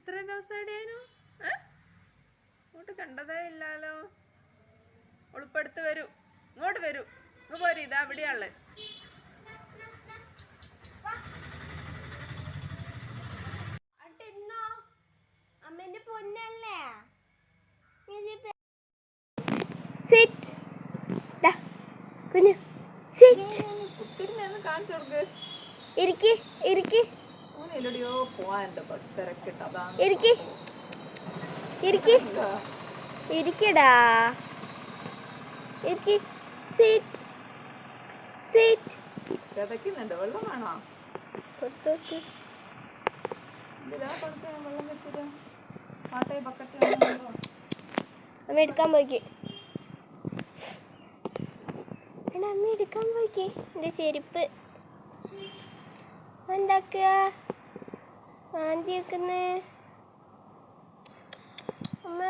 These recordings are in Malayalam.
ഇത്രയും ദിവസമായിടേനു ഇങ്ങോട്ട് കണ്ടതേ ഇല്ലാലോ. ഒളിപ്പടുത്ത് വരൂ, ഇങ്ങോട്ട് വരൂ, ഇങ്ങ് പോര്, ഇതാ ഇവിടെയാള്. അമ്മേന്റെ പൊന്നല്ലേ കുഞ്ഞു കുട്ടിനെ കാണിച്ചു കൊടുക്ക്. ഇരിക്കി ഇരിക്കി എവിടെയോ പോവാനുണ്ട്, തിരക്കിട്ടതാ. ഇരിക്കി ഇരിക്കി ഇരിക്കടാ, ഇരിക്കി. Sit sit. കിതക്കുന്നുണ്ട്. വെള്ളം വേണോ? കൊടുത്തോക്ക്. എന്തിനാ കൊടുക്ക? വെള്ളം വെച്ചിട്ട് പാട്ടേ ബക്കറ്റ്. അമ്മ എടുക്കാൻ പോയിക്ക്. അമ്മ എടുക്കാൻ പോയിക്ക്. എൻ്റെ ചെരുപ്പ് എന്താക്കുക? ആന്തി വെക്കുന്നേ അമ്മ.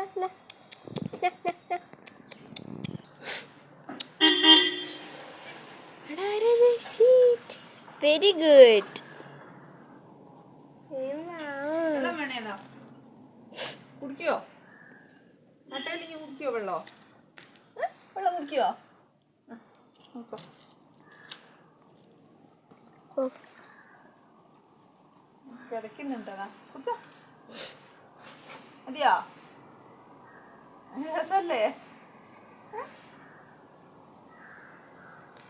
Very good. വെള്ളം വേണേതാ? കുടിക്കോ? നട്ടയിലേക്ക് കുടിക്കോ? വെള്ളം വെള്ളം കുടിക്കോ? കിതക്കുന്നുണ്ടതാ. കുടിച്ചോ? മതിയോ? രസല്ലേ?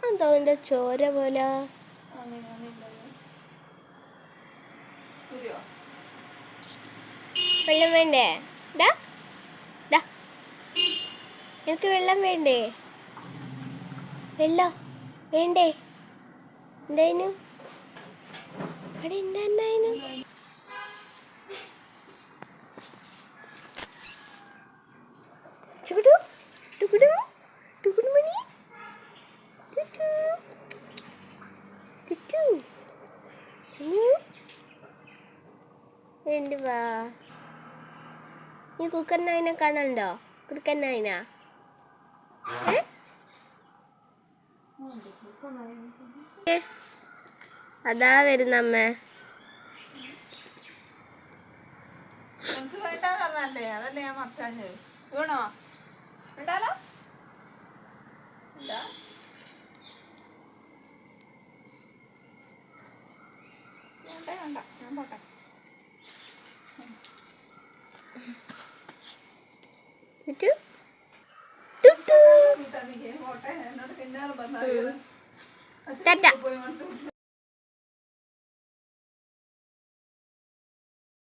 എന്താ എൻ്റെ ചോര പോലെ? വെള്ളം വേണ്ടേ? എനിക്ക് വെള്ളം വേണ്ടേ? വെള്ളം വേണ്ടേ? എന്തായാലും അവിടെ എന്തായാലും ചുടു ടുകുടു ടുകുടുമണി ടുടു ടുടു. രണ്ട് വാ. നീ കുക്കറിനായിനെ കാണണ്ടോ? കുറുക്കനായിന അതാ വരുന്നമ്മേ. എനിക്ക് വേണ്ടാന്ന് പറഞ്ഞല്ലേ, അതല്ലേ ഞാൻ മറിച്ചാഞ്ഞത്. വേണോ? വേണ്ടാലോ? എന്താ വേണ്ട വേണ്ട, ഞാൻ പോട്ടെ. ടാറ്റ.